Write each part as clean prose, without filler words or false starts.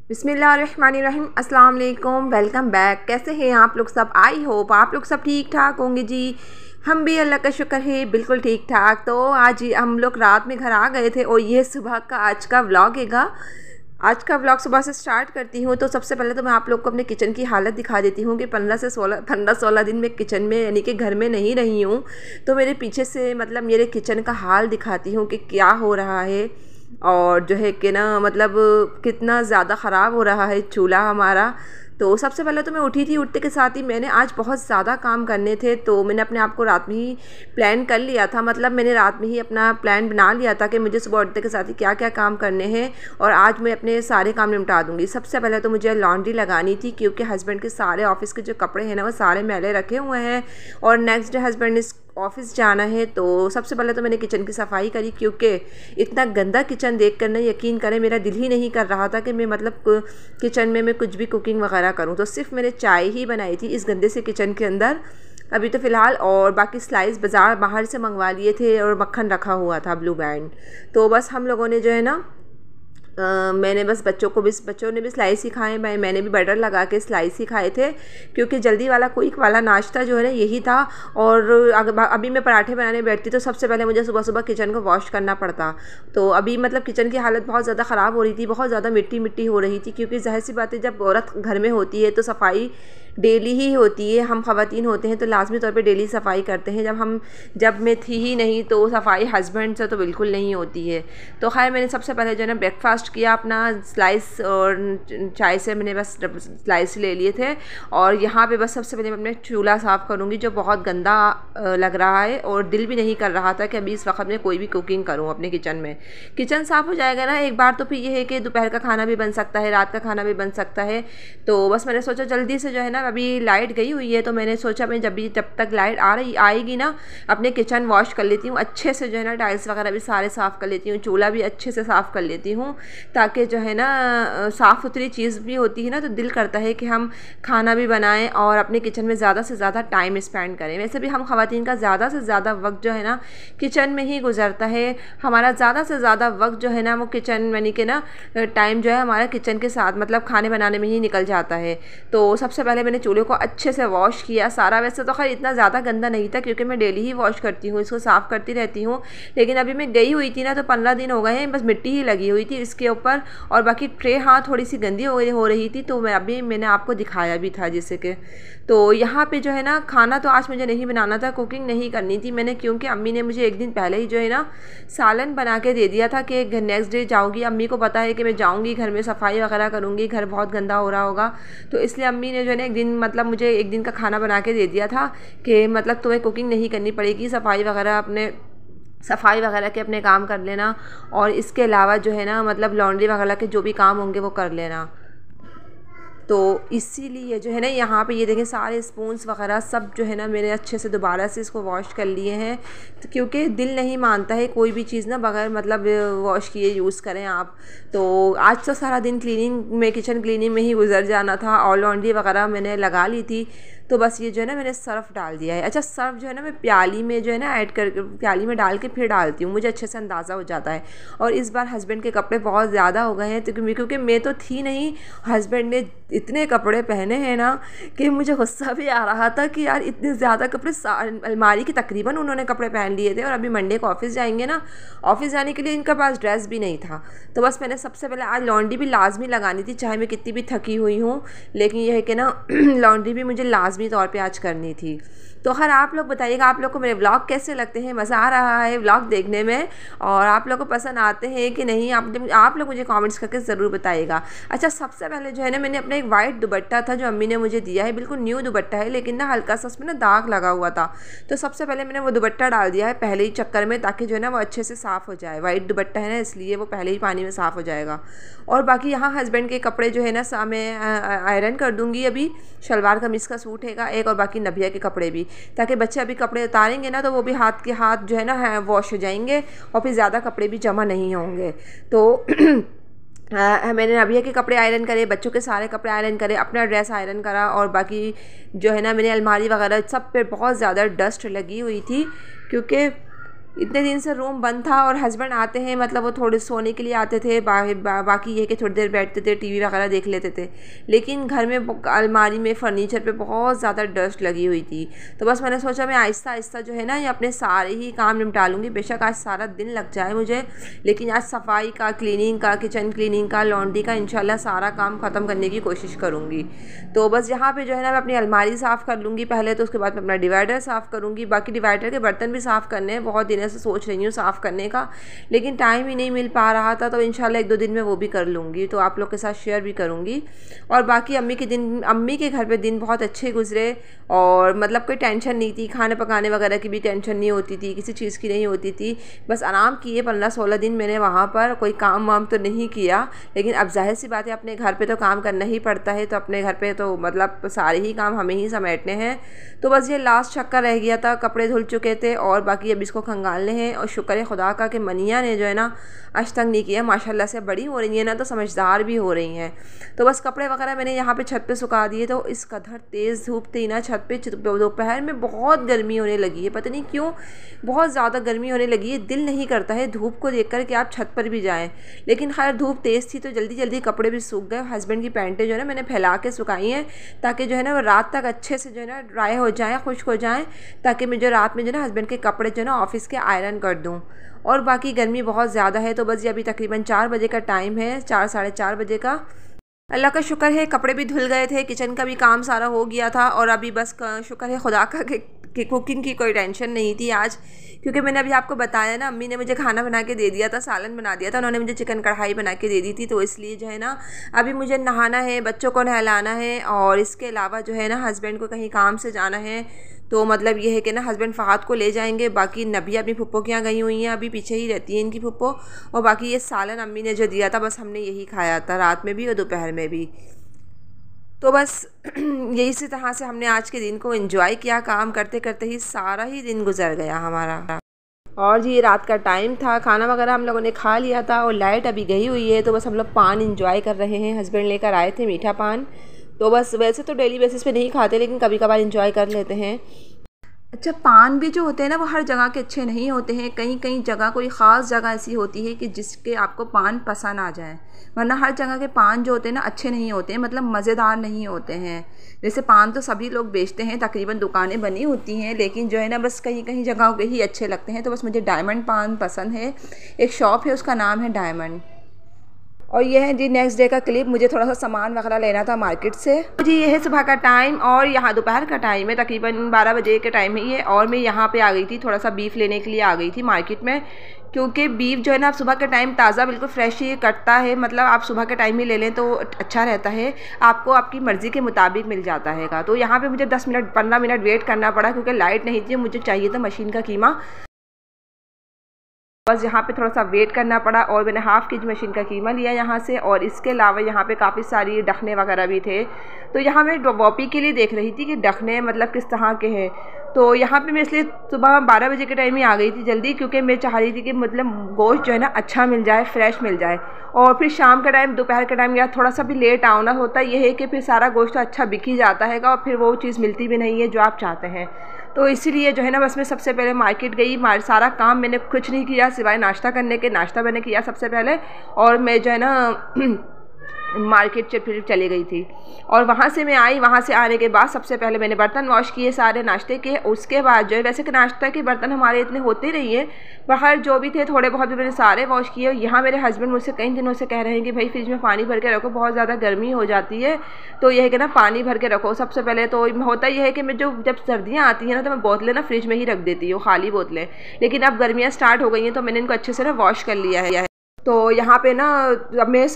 बिस्मिल्लाहिर्रहमानिर्रहीम, अस्सलाम वालेकुम, वेलकम बैक। कैसे हैं आप लोग सब? आई होप आप लोग सब ठीक ठाक होंगे जी। हम भी अल्लाह का शुक्र है बिल्कुल ठीक ठाक। तो आज हम लोग रात में घर आ गए थे और ये सुबह का आज का व्लॉग हैगा। आज का व्लॉग सुबह से स्टार्ट करती हूँ। तो सबसे पहले तो मैं आप लोग को अपने किचन की हालत दिखा देती हूँ कि 15 से 16 दिन में किचन में यानी कि घर में नहीं रही हूँ। तो मेरे पीछे से मतलब मेरे किचन का हाल दिखाती हूँ कि क्या हो रहा है और जो है कि ना मतलब कितना ज़्यादा ख़राब हो रहा है चूल्हा हमारा। तो सबसे पहले तो मैं उठी थी, उठते के साथ ही मैंने आज बहुत ज़्यादा काम करने थे। तो मैंने अपने आप को रात में ही प्लान कर लिया था, मतलब मैंने रात में ही अपना प्लान बना लिया था कि मुझे सुबह उठते के साथ ही क्या क्या काम करने हैं और आज मैं अपने सारे काम निपटा दूँगी। सबसे पहले तो मुझे लॉन्ड्री लगानी थी क्योंकि हस्बैंड के सारे ऑफ़िस के जो कपड़े हैं ना वो सारे मैले रखे हुए हैं और नेक्स्ट डे हस्बैंड ने ऑफ़िस जाना है। तो सबसे पहले तो मैंने किचन की सफाई करी क्योंकि इतना गंदा किचन देख कर ना यकीन करें मेरा दिल ही नहीं कर रहा था कि मैं मतलब किचन में मैं कुछ भी कुकिंग वगैरह करूं। तो सिर्फ मैंने चाय ही बनाई थी इस गंदे से किचन के अंदर अभी तो फ़िलहाल, और बाकी स्लाइस बाहर से मंगवा लिए थे और मक्खन रखा हुआ था ब्लू बैंड। तो बस हम लोगों ने जो है ना मैंने बस बच्चों ने भी स्लाइस ही खाए, मैंने भी बटर लगा के स्लाइस ही खाए थे क्योंकि जल्दी वाला क्विक वाला नाश्ता जो है ना यही था। और अभी मैं पराठे बनाने बैठती तो सबसे पहले मुझे सुबह सुबह किचन को वॉश करना पड़ता। तो अभी मतलब किचन की हालत बहुत ज़्यादा ख़राब हो रही थी, बहुत ज़्यादा मिट्टी मिट्टी हो रही थी क्योंकि ज़ाहिर सी बात है जब औरत घर में होती है तो सफाई डेली ही होती है। हम ख़वातीन होते हैं तो लाजमी तौर पे डेली सफाई करते हैं। जब मैं थी ही नहीं तो सफाई हस्बैंड से तो बिल्कुल नहीं होती है। तो खैर मैंने सबसे पहले जो है ना ब्रेकफास्ट किया अपना, स्लाइस और चाय से मैंने बस स्लाइस ले लिए थे। और यहाँ पे बस सबसे पहले मैं अपने चूल्हा साफ़ करूँगी जो बहुत गंदा लग रहा है और दिल भी नहीं कर रहा था कि अभी इस वक्त में कोई भी कुकिंग करूँ अपने किचन में। किचन साफ़ हो जाएगा ना एक बार तो फिर ये है कि दोपहर का खाना भी बन सकता है, रात का खाना भी बन सकता है। तो बस मैंने सोचा जल्दी से जो है ना अभी लाइट गई हुई है तो मैंने सोचा मैं जब तक लाइट आएगी ना अपने किचन वॉश कर लेती हूँ अच्छे से, जो है ना टाइल्स वगैरह भी सारे साफ़ कर लेती हूँ, चूल्हा भी अच्छे से साफ़ कर लेती हूँ ताकि जो है ना साफ़ सुथरी चीज़ भी होती है ना तो दिल करता है कि हम खाना भी बनाएं और अपने किचन में ज़्यादा से ज़्यादा टाइम स्पेंड करें। वैसे भी हम ख़वातीन का ज़्यादा से ज़्यादा वक्त जो है ना किचन में ही गुजरता है। हमारा ज़्यादा से ज़्यादा वक्त जो है ना वो किचन यानी कि ना टाइम जो है हमारा किचन के साथ मतलब खाने बनाने में ही निकल जाता है। तो सबसे पहले मैंने चूल्हे को अच्छे से वॉश किया सारा। वैसे तो खैर इतना ज़्यादा गंदा नहीं था क्योंकि मैं डेली ही वॉश करती हूँ, इसको साफ़ करती रहती हूँ। लेकिन अभी मैं गई हुई थी ना तो 15 दिन हो गए हैं, बस मिट्टी ही लगी हुई थी इसके ऊपर और बाकी ट्रे हाँ थोड़ी सी गंदी हो रही थी। तो मैंने आपको दिखाया भी था जैसे कि। तो यहाँ पे जो है ना खाना तो आज मुझे नहीं बनाना था, कुकिंग नहीं करनी थी मैंने क्योंकि अम्मी ने मुझे एक दिन पहले ही जो है ना सालन बना के दे दिया था कि नेक्स्ट डे जाऊँगी। अम्मी को पता है कि मैं जाऊँगी घर में सफाई वगैरह करूँगी, घर बहुत गंदा हो रहा होगा। तो इसलिए अम्मी ने जो है ना एक दिन मतलब मुझे एक दिन का खाना बना के दे दिया था कि मतलब तुम्हें कुकिंग नहीं करनी पड़ेगी, सफाई वगैरह के अपने काम कर लेना और इसके अलावा जो है ना मतलब लॉन्ड्री वगैरह के जो भी काम होंगे वो कर लेना। तो इसीलिए जो है ना यहाँ पे ये देखें सारे स्पून्स वगैरह सब जो है ना मैंने अच्छे से दोबारा से इसको वॉश कर लिए हैं। तो क्योंकि दिल नहीं मानता है कोई भी चीज़ ना बगैर मतलब वॉश किए यूज़ करें आप। तो आज तो सारा दिन किचन क्लीनिंग में ही गुजर जाना था और लॉन्ड्री वगैरह मैंने लगा ली थी। तो बस ये जो है ना मैंने सर्फ़ डाल दिया है। अच्छा सर्फ़ जो है ना मैं प्याली में जो है ना प्याली में डाल के फिर डालती हूँ, मुझे अच्छे से अंदाज़ा हो जाता है। और इस बार हस्बैंड के कपड़े बहुत ज़्यादा हो गए हैं तो क्योंकि मैं तो थी नहीं, हस्बैंड ने इतने कपड़े पहने हैं ना कि मुझे गुस्सा भी आ रहा था कि यार इतने ज़्यादा कपड़े, अलमारी के तकरीबन उन्होंने कपड़े पहन लिए थे। और अभी मंडे को ऑफ़िस जाएंगे ना, ऑफ़िस जाने के लिए इनके पास ड्रेस भी नहीं था। तो बस मैंने सबसे पहले आज लॉन्ड्री भी लाजमी लगानी थी चाहे मैं कितनी भी थकी हुई हूँ, लेकिन यह है कि ना लॉन्ड्री भी मुझे लाजमी तौर पे आज करनी थी। तो खैर आप लोग बताइएगा आप लोग को मेरे व्लॉग कैसे लगते हैं, मज़ा आ रहा है व्लॉग देखने में और आप लोग को पसंद आते हैं कि नहीं, आप लोग मुझे कमेंट्स करके ज़रूर बताइएगा। अच्छा सबसे पहले जो है ना मैंने अपना एक वाइट दुपट्टा था जो अम्मी ने मुझे दिया है, बिल्कुल न्यू दुपट्टा है लेकिन ना हल्का सा उसमें ना दाग लगा हुआ था। तो सबसे पहले मैंने वो दुपट्टा डाल दिया है पहले ही चक्कर में ताकि जो है ना वो अच्छे से साफ़ हो जाए। वाइट दुपट्टा है ना इसलिए वो पहले ही पानी में साफ़ हो जाएगा। और बाकी यहाँ हस्बैंड के कपड़े जो है ना मैं आयरन कर दूँगी। अभी शलवार कमीज़ का सूट हैगा एक और बाकी नबिया के कपड़े भी, ताकि बच्चे अभी कपड़े उतारेंगे ना तो वो भी हाथ जो है ना वॉश हो जाएंगे और फिर ज़्यादा कपड़े भी जमा नहीं होंगे। तो मैंने नबिया के कपड़े आयरन करे, बच्चों के सारे कपड़े आयरन करे, अपना ड्रेस आयरन करा और बाकी जो है ना मैंने अलमारी वगैरह सब पे बहुत ज़्यादा डस्ट लगी हुई थी क्योंकि इतने दिन से रूम बंद था और हस्बैंड आते हैं, मतलब वो थोड़े सोने के लिए आते थे, बाकी ये कि थोड़ी देर बैठते थे, टीवी वगैरह देख लेते थे। लेकिन घर में अलमारी में फर्नीचर पे बहुत ज़्यादा डस्ट लगी हुई थी। तो बस मैंने सोचा मैं आहिस्ता आहिस्ता जो है ना ये अपने सारे ही काम निपटा लूँगी। बेशक आज सारा दिन लग जाए मुझे, लेकिन आज सफाई का, क्लीनिंग का, किचन क्लीनिंग का, लॉन्ड्री का इंशाल्लाह सारा काम ख़त्म करने की कोशिश करूँगी। तो बस यहाँ पे जो है ना मैं अपनी अलमारी साफ़ कर लूँगी पहले, तो उसके बाद मैं अपना डिवाइडर साफ़ करूँगी। बाकी डिवाइडर के बर्तन भी साफ़ करने हैं, बहुत दिन से सोच रही हूँ साफ़ करने का, लेकिन टाइम ही नहीं मिल पा रहा था। तो इंशाल्लाह 1-2 दिन में वो भी कर लूँगी, तो आप लोग के साथ शेयर भी करूँगी। और बाकी अम्मी के घर पे दिन बहुत अच्छे गुजरे, और मतलब कोई टेंशन नहीं थी, खाने पकाने वगैरह की भी टेंशन नहीं होती थी, किसी चीज़ की नहीं होती थी। बस आराम किए 15-16 दिन मैंने वहाँ पर, कोई काम वाम तो नहीं किया। लेकिन अब जाहिर सी बात है अपने घर पे तो काम करना ही पड़ता है, तो अपने घर पे तो मतलब सारे ही काम हमें ही समेटने हैं। तो बस ये लास्ट चक्कर रह गया था, कपड़े धुल चुके थे और बाकी अब इसको खंगालने हैं। और शुक्र है खुदा का कि मनिया ने जो है ना आज तक नहीं किया, माशाल्लाह से बड़ी हो रही है ना तो समझदार भी हो रही हैं। तो बस कपड़े वगैरह मैंने यहाँ पे छत पे सुखा दिए। तो इस कदर तेज़ धूप थी ना छत पे, दोपहर में बहुत गर्मी होने लगी है, पता नहीं क्यों बहुत ज़्यादा गर्मी होने लगी है। दिल नहीं करता है धूप को देख कर कि आप छत पर भी जाएँ, लेकिन खैर धूप तेज़ थी तो जल्दी जल्दी कपड़े भी सूख गए। हस्बैंड की पैंटें जो है ना मैंने फैला के सुखाई हैं, ताकि जो है ना वो रात तक अच्छे से जो है ना ड्राई हो जाएँ, खुश्क हो जाएँ, ताकि मैं जो रात में जो है ना हस्बैंड के कपड़े जो है ना ऑफिस के आयरन कर दूँ। और बाकी गर्मी बहुत ज़्यादा है। तो बस ये अभी तकरीबन 4 बजे का टाइम है, 4 साढ़े 4 बजे का। अल्लाह का शुक्र है कपड़े भी धुल गए थे, किचन का भी काम सारा हो गया था, और अभी बस शुक्र है खुदा का कि कुकिंग की कोई टेंशन नहीं थी आज, क्योंकि मैंने अभी आपको बताया ना अम्मी ने मुझे खाना बना के दे दिया था, सालन बना दिया था उन्होंने मुझे, चिकन कढ़ाई बना के दे दी थी। तो इसलिए जो है ना अभी मुझे नहाना है, बच्चों को नहलाना है, और इसके अलावा जो है ना हस्बैंड को कहीं काम से जाना है। तो मतलब ये है कि ना हस्बैंड फहद को ले जाएंगे, बाकी नबिया अपनी फुप्पो के यहाँ गई हुई हैं, अभी पीछे ही रहती है इनकी फुप्पो। और बाकी ये सालन अम्मी ने जो दिया था बस हमने यही खाया था, रात में भी और दोपहर में भी। तो बस यही इसी तरह से हमने आज के दिन को एंजॉय किया, काम करते करते ही सारा ही दिन गुजर गया हमारा। और जी रात का टाइम था, खाना वगैरह हम लोगों ने खा लिया था, और लाइट अभी गई हुई है। तो बस हम लोग पान एंजॉय कर रहे हैं, हस्बैंड लेकर आए थे मीठा पान। तो बस वैसे तो डेली बेसिस पे नहीं खाते, लेकिन कभी कभार एंजॉय कर लेते हैं। अच्छा, पान भी जो होते हैं ना वो हर जगह के अच्छे नहीं होते हैं, कहीं कहीं जगह कोई ख़ास जगह ऐसी होती है कि जिसके आपको पान पसंद आ जाए, वरना हर जगह के पान जो होते हैं ना अच्छे नहीं होते हैं, मतलब मज़ेदार नहीं होते हैं। जैसे पान तो सभी लोग बेचते हैं, तकरीबन दुकानें बनी होती हैं, लेकिन जो है ना बस कहीं कहीं जगहों के ही अच्छे लगते हैं। तो बस मुझे डायमंड पान पसंद है, एक शॉप है उसका नाम है डायमंड। और ये है जी नेक्स्ट डे का क्लिप, मुझे थोड़ा सा सामान वगैरह लेना था मार्केट से। जी ये है सुबह का टाइम, और यहाँ दोपहर का टाइम है, तकरीबन 12 बजे के टाइम है ये। और मैं यहाँ पे आ गई थी, थोड़ा सा बीफ लेने के लिए आ गई थी मार्केट में, क्योंकि बीफ जो है ना आप सुबह के टाइम ताज़ा बिल्कुल फ्रेश ही कटता है, मतलब आप सुबह के टाइम ही ले लें तो अच्छा रहता है, आपको आपकी मर्ज़ी के मुताबिक मिल जाता है। तो यहाँ पर मुझे 10 मिनट 15 मिनट वेट करना पड़ा, क्योंकि लाइट नहीं थी, मुझे चाहिए था मशीन का कीमा। बस यहाँ पे थोड़ा सा वेट करना पड़ा, और मैंने हाफ़ केजी मशीन का कीमा लिया यहाँ से। और इसके अलावा यहाँ पे काफ़ी सारी डखने वगैरह भी थे। तो यहाँ मैं वॉपी के लिए देख रही थी कि डखने मतलब किस तरह के हैं। तो यहाँ पे मैं इसलिए सुबह 12 बजे के टाइम ही आ गई थी जल्दी, क्योंकि मैं चाह रही थी कि मतलब गोश्त जो है ना अच्छा मिल जाए, फ्रेश मिल जाए। और फिर शाम का टाइम, दोपहर का टाइम या थोड़ा सा भी लेट आना होता है, ये है कि फिर सारा गोश्त अच्छा बिक ही जाता है, और फिर वो चीज़ मिलती भी नहीं है जो आप चाहते हैं। तो इसीलिए जो है ना बस मैं सबसे पहले मार्केट गई, सारा काम मैंने कुछ नहीं किया सिवाय नाश्ता करने के। नाश्ता मैंने किया सबसे पहले, और मैं जो है ना मार्केट फिर चली गई थी। और वहाँ से मैं आई, वहाँ से आने के बाद सबसे पहले मैंने बर्तन वॉश किए सारे नाश्ते के। उसके बाद जो है, वैसे कि नाश्ता के बर्तन हमारे इतने होते रही हैं, बाहर जो भी थे थोड़े बहुत भी मैंने सारे वॉश किए। यहाँ मेरे हस्बैंड मुझसे कई दिनों से कह रहे हैं कि भाई फ्रिज में पानी भर के रखो, बहुत ज़्यादा गर्मी हो जाती है, तो यह है कि ना पानी भर के रखो। सबसे पहले तो होता यह है कि मैं जब सर्दियाँ आती हैं ना तो मैं बोतलें ना फ्रिज में ही रख देती हूँ, खाली बोतलें। लेकिन अब गर्मियाँ स्टार्ट हो गई हैं तो मैंने इनको अच्छे से ना वॉश कर लिया है। तो यहाँ पे ना अब मैं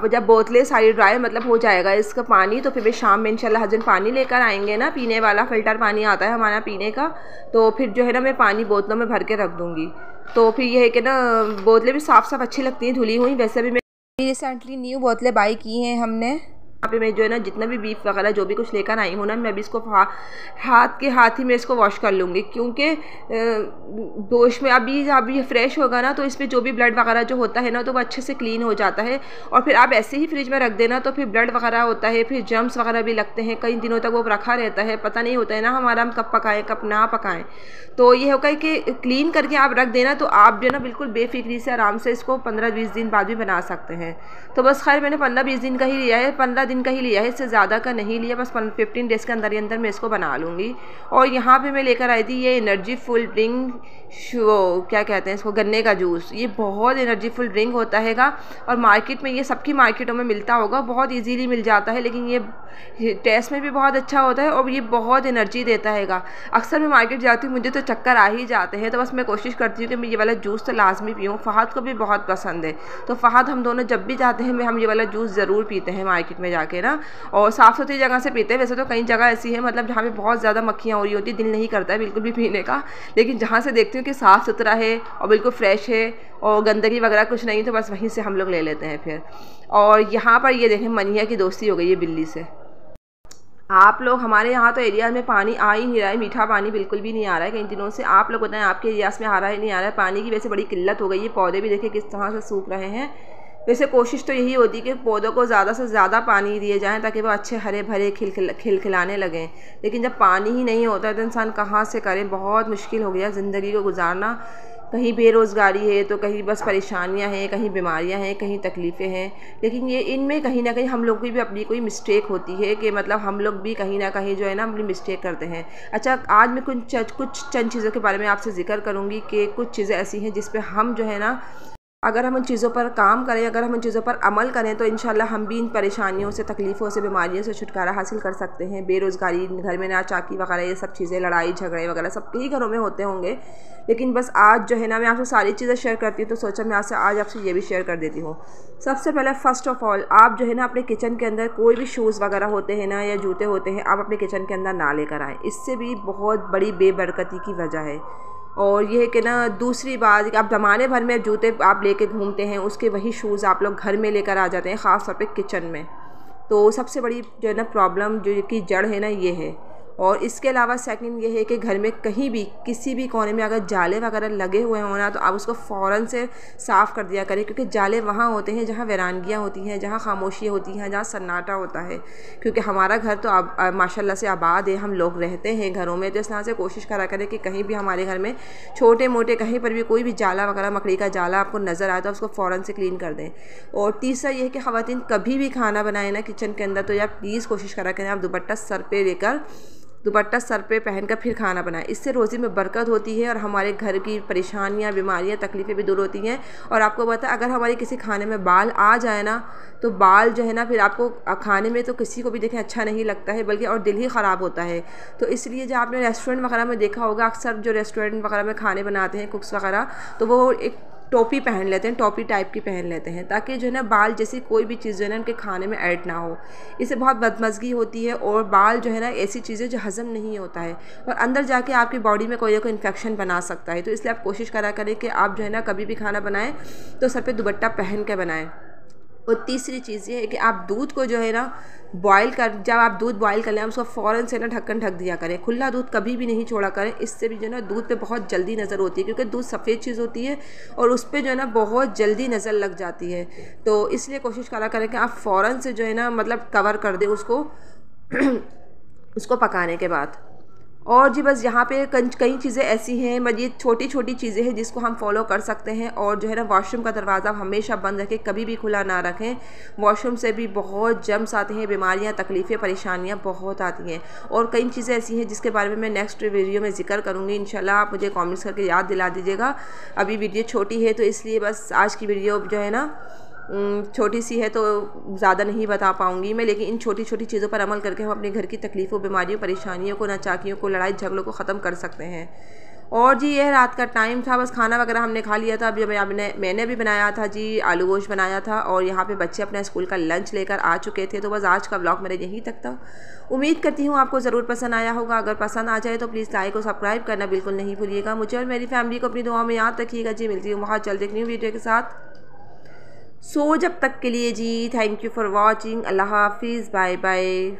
जब बोतलें सारी ड्राई मतलब हो जाएगा इसका पानी, तो फिर मैं शाम में इंशाल्लाह हस्बैंड पानी लेकर आएंगे ना, पीने वाला फ़िल्टर पानी आता है हमारा पीने का। तो फिर जो है ना मैं पानी बोतलों में भर के रख दूँगी। तो फिर यह है कि ना बोतलें भी साफ़ साफ़ अच्छी लगती हैं धुली हुई। वैसे भी मैं रिसेंटली न्यू बोतलें बाई की हैं हमने, यहाँ पे मैं जो है ना जितना भी बीफ वगैरह जो भी कुछ लेकर आई हूँ ना, मैं अभी इसको हाथ ही में इसको वॉश कर लूँगी, क्योंकि गोश्त में अभी फ्रेश होगा ना तो इसमें जो भी ब्लड वगैरह जो होता है ना तो वो अच्छे से क्लीन हो जाता है। और फिर आप ऐसे ही फ्रिज में रख देना तो फिर ब्लड वगैरह होता है, फिर जर्म्स वगैरह भी लगते हैं, कई दिनों तक वो रखा रहता है, पता नहीं होता है ना हमारा हम कब पकाएं कब ना पकाएं। तो ये होगा कि क्लीन करके आप रख देना तो आप जो है ना बिल्कुल बेफिक्री से आराम से इसको 15-20 दिन बाद भी बना सकते हैं। तो बस खैर मैंने 15-20 दिन का ही लिया है, 15 दिन का ही लिया है, इससे ज़्यादा का नहीं लिया, बस 15 डेज़ के अंदर ही अंदर मैं इसको बना लूँगी। और यहाँ पे मैं लेकर आई थी ये एनर्जी फुल ड्रिंक, क्या कहते हैं इसको, गन्ने का जूस। ये बहुत एनर्जी फुल ड्रिंक होता हैगा और मार्केट में ये सबकी मार्केटों में मिलता होगा, बहुत ईजीली मिल जाता है, लेकिन ये टेस्ट में भी बहुत अच्छा होता है और ये बहुत एनर्जी देता हैगा। अक्सर मैं मार्केट जाती हूँ, मुझे तो चक्कर आ ही जाते हैं, तो बस मैं कोशिश करती हूँ कि मैं ये वाला जूस तो लाजमी पीऊँ। फ़हद को भी बहुत पसंद है, तो फ़हद हम दोनों जब भी जाते हैं हम ये वाला जूस ज़रूर पीते हैं मार्केट में जाके ना, और साफ़ सुथरी जगह से पीते हैं। वैसे तो कई जगह ऐसी है मतलब जहाँ पे बहुत ज़्यादा मक्खियाँ हो रही होती है, दिल नहीं करता है बिल्कुल भी पीने का, लेकिन जहाँ से देखती हूँ कि साफ़ सुथरा है और बिल्कुल फ्रेश है और गंदगी वगैरह कुछ नहीं, तो बस वहीं से हम लोग ले लेते हैं फिर। और यहाँ पर ये देखें मनिया की दोस्ती हो गई है बिल्ली से। आप लोग, हमारे यहाँ तो एरिया में पानी आ ही नहीं रहा है, मीठा पानी बिल्कुल भी नहीं आ रहा है कई दिनों से। आप लोग बताएं आपके एरियाज़ में आ रहा है नहीं आ रहा है? पानी की वैसे बड़ी किल्लत हो गई है, पौधे भी देखें किस तरह से सूख रहे हैं। वैसे कोशिश तो यही होती है कि पौधों को ज़्यादा से ज़्यादा पानी दिए जाएँ ताकि वो अच्छे हरे भरे खिलखिलाने लगें, लेकिन जब पानी ही नहीं होता है तो इंसान कहाँ से करे। बहुत मुश्किल हो गया ज़िंदगी को गुजारना, कहीं बेरोज़गारी है तो कहीं बस परेशानियां हैं, कहीं बीमारियां हैं, कहीं तकलीफ़ें हैं, लेकिन ये इनमें कहीं ना कहीं हम लोग की भी अपनी कोई मिस्टेक होती है कि मतलब हम लोग भी कहीं ना कहीं जो है ना अपनी मिस्टेक करते हैं। अच्छा, आज मैं कुछ चंद चीज़ों के बारे में आपसे जिक्र करूँगी कि कुछ चीज़ें ऐसी हैं जिस पे हम जो है ना, अगर हम उन चीज़ों पर काम करें, अगर हम उन चीज़ों पर अमल करें तो इंशाल्लाह हम भी इन परेशानियों से, तकलीफ़ों से, बीमारियों से छुटकारा हासिल कर सकते हैं। बेरोज़गारी, घर में नाचाकी वगैरह ये सब चीज़ें, लड़ाई झगड़े वगैरह सबके ही घरों में होते होंगे, लेकिन बस आज जो है ना मैं आपसे सारी चीज़ें शेयर करती हूँ, तो सोचा मैं आज आपसे ये भी शेयर कर देती हूँ। सबसे पहले फ़र्स्ट ऑफ़ ऑल, आप जो है ना अपने किचन के अंदर कोई भी शूज़ वगैरह होते हैं ना या जूते होते हैं, आप अपने किचन के अंदर ना लेकर आएँ, इससे भी बहुत बड़ी बेबरकती की वजह है। और ये है कि ना दूसरी बात कि आप ज़माने भर में जूते आप लेके घूमते हैं, उसके वही शूज़ आप लोग घर में लेकर आ जाते हैं, ख़ास तौर पे किचन में। तो सबसे बड़ी जो है ना प्रॉब्लम जो की जड़ है ना ये है। और इसके अलावा सेकंड ये है कि घर में कहीं भी किसी भी कोने में अगर जाले वगैरह लगे हुए हों ना तो आप उसको फ़ौरन से साफ़ कर दिया करें, क्योंकि जाले वहाँ होते हैं जहाँ वीरानगियाँ होती हैं, जहाँ खामोशियाँ होती हैं, जहाँ सन्नाटा होता है। क्योंकि हमारा घर तो माशाल्लाह से आबाद है, हम लोग रहते हैं घरों में, तो इस तरह से कोशिश करा करें कि कहीं भी हमारे घर में छोटे मोटे कहीं पर भी कोई भी जाला वगैरह, मकड़ी का जाला आपको नज़र आए तो उसको फ़ौरन से क्लीन कर दें। और तीसरा ये है कि ख़वातीन कभी भी खाना बनाए ना किचन के अंदर तो या प्लीज़ कोशिश करा करें आप दुपट्टा सर पे पहनकर फिर खाना बनाएं। इससे रोज़ी में बरकत होती है और हमारे घर की परेशानियां, बीमारियां, तकलीफ़ें भी दूर होती हैं। और आपको पता है अगर हमारे किसी खाने में बाल आ जाए ना तो बाल जो है ना फिर आपको खाने में तो किसी को भी देखें अच्छा नहीं लगता है, बल्कि और दिल ही ख़राब होता है। तो इसलिए जो आपने रेस्टोरेंट वगैरह में देखा होगा, अक्सर जो रेस्टोरेंट वगैरह में खाने बनाते हैं कुक्स वगैरह, तो वो एक टोपी पहन लेते हैं, टोपी टाइप की पहन लेते हैं, ताकि जो है ना बाल जैसी कोई भी चीज़ जो है ना उनके खाने में ऐड ना हो। इससे बहुत बदमज़गी होती है और बाल जो है ना ऐसी चीज़ें जो हज़म नहीं होता है और अंदर जाके आपकी बॉडी में कोई ना कोई इन्फेक्शन बना सकता है। तो इसलिए आप कोशिश करा करें कि आप जो है ना कभी भी खाना बनाएं तो सर पे दुपट्टा पहन के बनाएं। और तीसरी चीज़ ये है कि आप दूध को जो है ना जब आप दूध बॉयल कर लें उसको फ़ौरन से ना ढक्कन ढक दिया करें, खुला दूध कभी भी नहीं छोड़ा करें। इससे भी जो है ना दूध पे बहुत जल्दी नज़र होती है, क्योंकि दूध सफ़ेद चीज़ होती है और उस पर जो है ना बहुत जल्दी नज़र लग जाती है। तो इसलिए कोशिश करा करें कि आप फ़ौरन से जो है ना मतलब कवर कर दें उसको उसको पकाने के बाद। और जी बस यहाँ पे कई चीज़ें ऐसी हैं, मतलब ये छोटी छोटी चीज़ें हैं जिसको हम फॉलो कर सकते हैं। और जो है ना वॉशरूम का दरवाज़ा हमेशा बंद रखें, कभी भी खुला ना रखें। वॉशरूम से भी बहुत जर्म्स आते हैं, बीमारियाँ, तकलीफ़ें, परेशानियाँ बहुत आती हैं। और कई चीज़ें ऐसी हैं जिसके बारे में मैं नेक्स्ट वीडियो में जिक्र करूँगी इंशाल्लाह। आप मुझे कमेंट्स करके याद दिला दीजिएगा। अभी वीडियो छोटी है तो इसलिए बस आज की वीडियो जो है ना छोटी सी है तो ज़्यादा नहीं बता पाऊँगी मैं, लेकिन इन छोटी छोटी चीज़ों पर अमल करके हम अपने घर की तकलीफ़ों, बीमारियों, परेशानियों को, नाचाकियों को, लड़ाई झगड़ों को ख़त्म कर सकते हैं। और जी यह रात का टाइम था, बस खाना वगैरह हमने खा लिया था। अभी मैंने भी बनाया था जी, आलू गोश्त बनाया था। और यहाँ पे बच्चे अपना स्कूल का लंच लेकर आ चुके थे। तो बस आज का व्लॉग मेरा यहीं तक था। उम्मीद करती हूँ आपको ज़रूर पसंद आया होगा। अगर पसंद आ जाए तो प्लीज़ लाइक और सब्सक्राइब करना बिल्कुल नहीं भूलिएगा। मुझे और मेरी फैमिली को अपनी दुआ में याद रखिएगा जी। मिलती हूँ बहुत जल्द एक न्यू वीडियो के साथ। सो जब तक के लिए जी थैंक यू फॉर वॉचिंग। अल्लाह हाफिज़, बाय बाय।